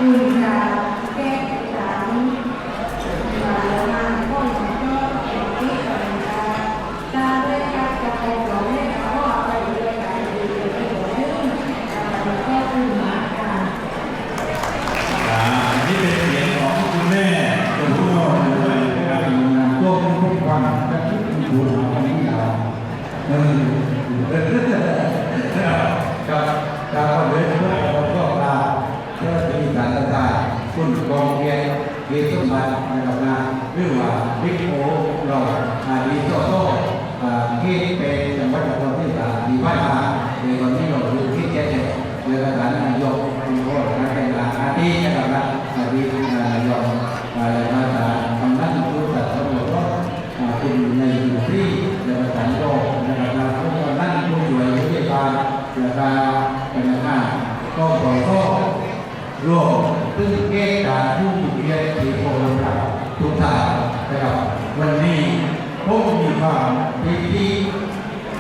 คุณจะแก้สารมาแล้วมาพ่อของก็ที่จะได้การจะไปต่อเนื่องเพราะว่าไปเรื่อยๆดีไปต่อเนื่องแล้วก็คือมาการ นี่เป็นเสียงของคุณแม่คุณพ่อเลยนะครับตัวทุกวันจะคิดถึงบุญของนี้เรากับคนเดินเพื่อเราก็ตาเพื่อที่การตาคุณกองเกียร์เกียร์สมบัตินะครับนะหรือว่าบิ๊กโอเราดีโซโซ่ที่เป็นจังหวัดนครศรีธรรมราชดีมากในวันนี้เราดูที่เจ๊เรือการนายกคุณพ่อการเป็นอาทิตย์นะครับนะดีนายกและมาจากทำนั้นผู้จัดสมุดรถคุณในที่เรือการโยกนะครับนะผู้นั้นผู้ช่วยผู้ที่การเรือการเป็นงานก็ขอโทษร่วมซึ่งเกี่ยวกับผู้เรียนที่โคราชทุกท่านนะครับวันนี้ผมมีความดีที่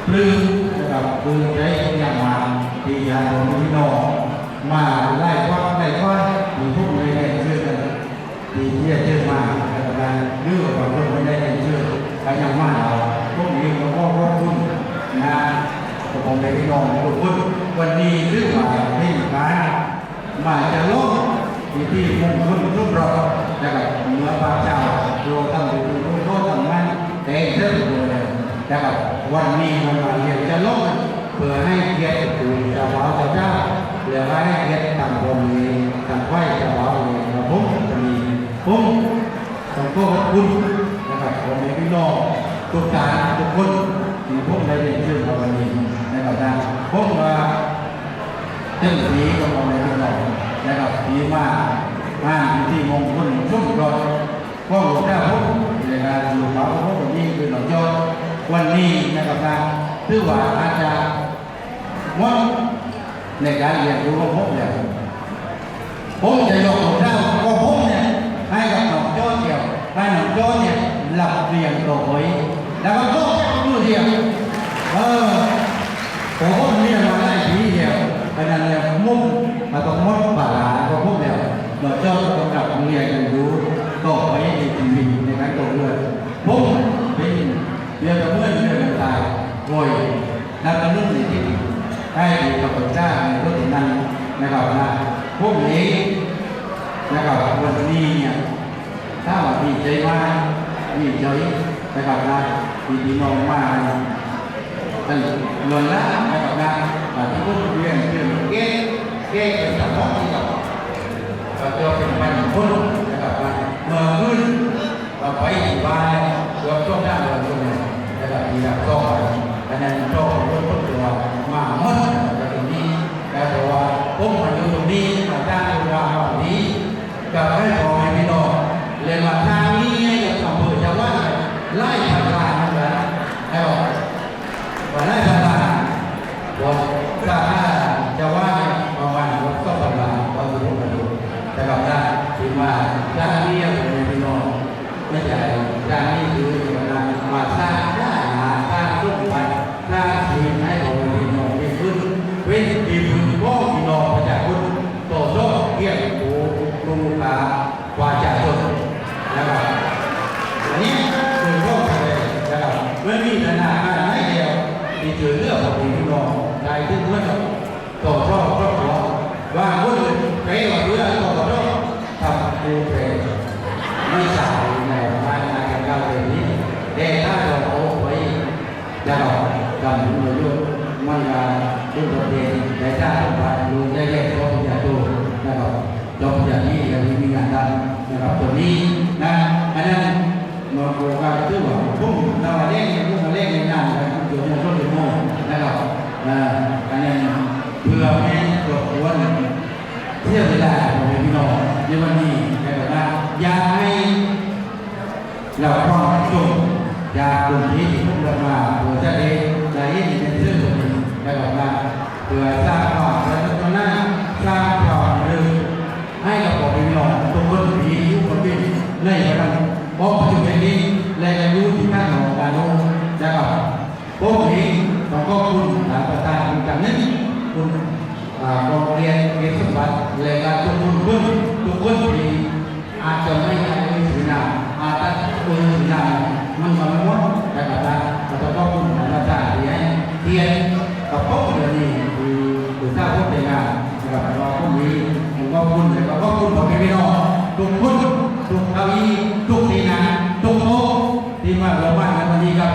ปลื้มนะครับปลื้มใจอย่างมากที่อยากให้พี่น้องมาไล่ควันมีพวกในได้เชื่อกันที่จะเชื่อมาแล้วก็เรื่องของพวกไม่ได้เชื่อกันอย่างมากพวกนี้ก็ขอบคุณนะผมได้พี่น้องทุกคนวันนี้เรื่องว่าที่การมาจะลงที่มงคลทุกรอบนะครับเมื่อพระเจ้าโยตั้งอยู่ตรงโต๊ะตั้งนั้นแต่เรื่องเลยนะครับวันนี้มันมาเรียนจะลงเพื่อให้เกียรติคุณเจ้าบ่าวเจ้าเพื่อให้เกียรติต่างคนนี้ต่างไหวเจ้าบ่าวเองนะผมจะมีผมต้องขอบคุณนะครับผมมีพี่น้องทุกท่านทุกคนที่ผมได้เรียนเรื่องวันนี้นะครับนะผมว่าเรื่องนี้ก็มองในพี่น้องนะครับดีมากที่มงคลช่วงรอก็หลวงพ่อผมในการหลวงพ่อผมนี่คือหลวงพ่อวันนี้นะครับนะถือว่าอาจารย์ว่าในการเรียนรู้ของผมเนี่ยผมจะยกหลวงพ่อของผมเนี่ยให้กับหลวงพ่อเดียวให้หลวงพ่อเนี่ยหลับเรียนต่อไปแล้วก็ต้องดูเดียวผมเรียนมาได้ปีเดียวเพราะนั้นเนี่ยมุ่งมาต้องมุ่งป่าหลาของผมเนี่ยหลวงพ่อต้องกลับเรียนรู้ต่อไปในชีวิตในการต่อเรือผมเป็นเรื่องเมื่อเรื่องตายโวยนับเป็นเรื่องที่ให้กับพระเจ้าในเรื่องนั้นนะครับนะพวกนี้นะครับวันนี้เนี่ยถ้าว่าดีใจมากดีใจนะครับนะดีน้องมากเป็นเงินละนะครับนะที่พวกเรียนเรื่องเก๊เป็นสังคมที่เราจะเป็นวันพุธนะครับนะเมื่อขึ้นเราไปที่บ้านเราช่วงหน้าเราช่วงนี้นะครับที่เราต้องคะแนนโชคคนตัวมาหมดจากตรงนี้แต่ว่าผมมาอยู่ตรงนี้มาตั้งตัวเราตรงนี้จะให้พอให้พี่น้องเรียนมาทางนี้ให้กับอำเภอชาวบ้านไล่ทำลายนั่นแหละให้บอกว่าไล่ทำลายบอกถ้าชาวบ้านประมาณว่าก็ทำลายก็รู้กันอยู่แต่กับได้ที่มาทางนี้ให้พี่น้องไม่ใช่ทางนี้คือการมาสร้างได้หาสร้างรุ่งไปสร้างชีวิตให้เราพี่น้องมีขึ้นเป็นทีมก็พี่น้องประชาชนต่อสู้เกี่ยวกับลูกค้าวาจาชนนะครับอันนี้คือข้อเสนอนะครับเมื่อมีธนาคารให้เดียวที่ถือเรื่องของพี่น้องได้ที่เมื่อต่อสู้ครอบครัวว่าคนอื่นใครว่าเรื่องต่อสู้ทำดูเพลงไม่ใช่ในบ้านนาการเรื่องนี้แต่ถ้าเราเอาไว้จะเราทำดูเรื่องมันจะดูประเด็นแต่ถ้าเราดูได้แยกตัวอย่างดูนะครับจบอย่างนี้อย่างนี้มีงานทำนะครับตัวนี้นะอันนั้นมาโปรแกรมที่ว่าพุ่งเราเล่นพุ่งมาเล่นในงานนะครับตัวนี้ก็เป็นโม่นะครับอันนั้นเพื่อให้ตัวคนเที่ยวเวลาของพี่น้องในวันนี้นะครับนะอยากให้เราพร้อมจุ่มอยากกลุ่มที่พวกเรามาตัวจะเองใจยิ่งเป็นเรื่องตัวนี้นะครับนะเพื่อสร้างความและตอนนั้นสร้างความเรื่องให้กับพี่น้องทุกคนที่อยู่บนดินในประเทศเพราะปัจจุบันนี้แรงอายุที่ข้างของการลงนะครับพวกนี้ต้องขอบคุณทางประธานคุณจันทร์คุณ โรงเรียนเรียนสมบัติเลยการทุกคนที่อาจจะไม่ได้ถือหน้าอาจจะถือหน้ามันไม่หมดแต่ก็ได้แต่ก็คุณอาจารย์ที่ให้เรียนกับพวกเรียนนี่คือถ้าพวกเรียนงานนะครับเราพวกนี้ผมว่าคุณแต่ก็คุณของพี่น้องทุกคนทุกเก้าอี้ทุกที่นั่งทุกโต๊ะที่มาร่วมงานกันวันนี้ครับ